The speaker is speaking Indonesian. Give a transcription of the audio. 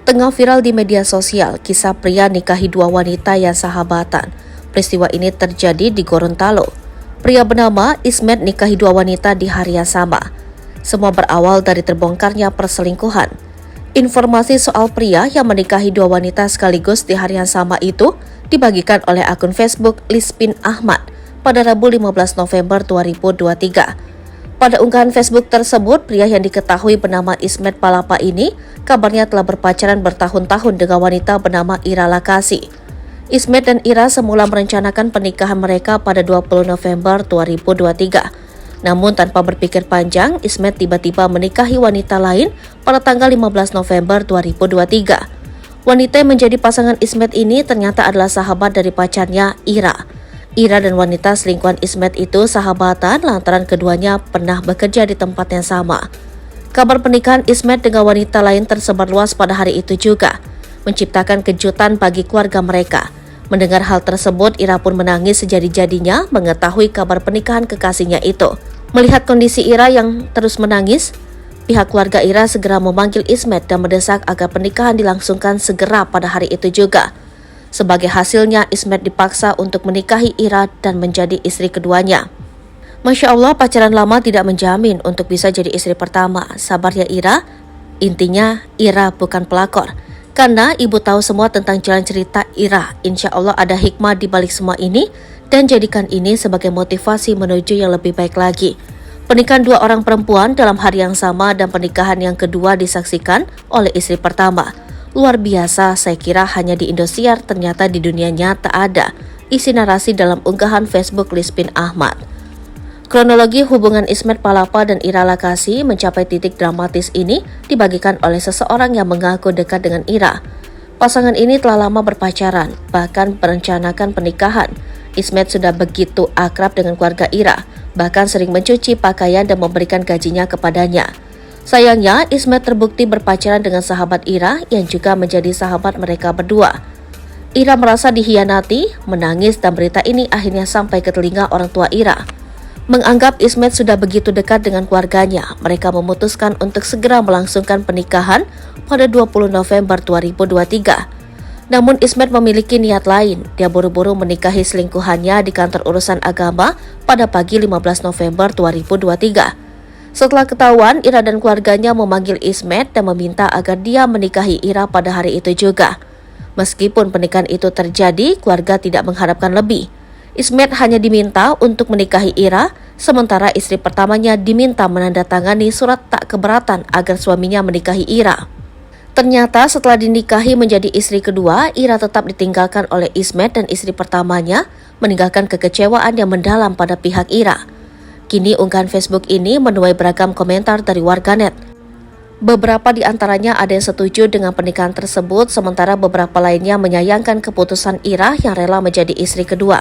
Tengah viral di media sosial, kisah pria nikahi dua wanita yang sahabatan. Peristiwa ini terjadi di Gorontalo. Pria bernama Ismet nikahi dua wanita di hari yang sama. Semua berawal dari terbongkarnya perselingkuhan. Informasi soal pria yang menikahi dua wanita sekaligus di hari yang sama itu dibagikan oleh akun Facebook Lispin Ahmad pada Rabu 15 November 2023. Pada unggahan Facebook tersebut, pria yang diketahui bernama Ismet Palapa ini kabarnya telah berpacaran bertahun-tahun dengan wanita bernama Ira Lakasi. Ismet dan Ira semula merencanakan pernikahan mereka pada 20 November 2023. Namun tanpa berpikir panjang, Ismet tiba-tiba menikahi wanita lain pada tanggal 15 November 2023. Wanita yang menjadi pasangan Ismet ini ternyata adalah sahabat dari pacarnya, Ira. Ira dan wanita selingkuhan Ismet itu sahabatan lantaran keduanya pernah bekerja di tempat yang sama. Kabar pernikahan Ismet dengan wanita lain tersebar luas pada hari itu juga, menciptakan kejutan bagi keluarga mereka. Mendengar hal tersebut, Ira pun menangis sejadi-jadinya mengetahui kabar pernikahan kekasihnya itu. Melihat kondisi Ira yang terus menangis, pihak keluarga Ira segera memanggil Ismet dan mendesak agar pernikahan dilangsungkan segera pada hari itu juga. Sebagai hasilnya, Ismet dipaksa untuk menikahi Ira dan menjadi istri keduanya. Masya Allah, pacaran lama tidak menjamin untuk bisa jadi istri pertama. Sabar ya Ira. Intinya, Ira bukan pelakor. Karena ibu tahu semua tentang jalan cerita Ira. Insya Allah ada hikmah di balik semua ini dan jadikan ini sebagai motivasi menuju yang lebih baik lagi. Pernikahan dua orang perempuan dalam hari yang sama dan pernikahan yang kedua disaksikan oleh istri pertama. Luar biasa, saya kira hanya di Indosiar, ternyata di dunia nyata ada. Isi narasi dalam unggahan Facebook Lispin Ahmad. Kronologi hubungan Ismet Palapa dan Ira Lakasi mencapai titik dramatis ini dibagikan oleh seseorang yang mengaku dekat dengan Ira. Pasangan ini telah lama berpacaran, bahkan merencanakan pernikahan. Ismet sudah begitu akrab dengan keluarga Ira, bahkan sering mencuci pakaian dan memberikan gajinya kepadanya. Sayangnya, Ismet terbukti berpacaran dengan sahabat Ira yang juga menjadi sahabat mereka berdua. Ira merasa dihianati, menangis dan berita ini akhirnya sampai ke telinga orang tua Ira. Menganggap Ismet sudah begitu dekat dengan keluarganya, mereka memutuskan untuk segera melangsungkan pernikahan pada 20 November 2023. Namun Ismet memiliki niat lain, dia buru-buru menikahi selingkuhannya di kantor urusan agama pada pagi 15 November 2023. Setelah ketahuan, Ira dan keluarganya memanggil Ismet dan meminta agar dia menikahi Ira pada hari itu juga. Meskipun pernikahan itu terjadi, keluarga tidak mengharapkan lebih. Ismet hanya diminta untuk menikahi Ira, sementara istri pertamanya diminta menandatangani surat tak keberatan agar suaminya menikahi Ira. Ternyata setelah dinikahi menjadi istri kedua, Ira tetap ditinggalkan oleh Ismet dan istri pertamanya, meninggalkan kekecewaan yang mendalam pada pihak Ira. Kini unggahan Facebook ini menuai beragam komentar dari warganet. Beberapa di antaranya ada yang setuju dengan pernikahan tersebut, sementara beberapa lainnya menyayangkan keputusan Ira yang rela menjadi istri kedua.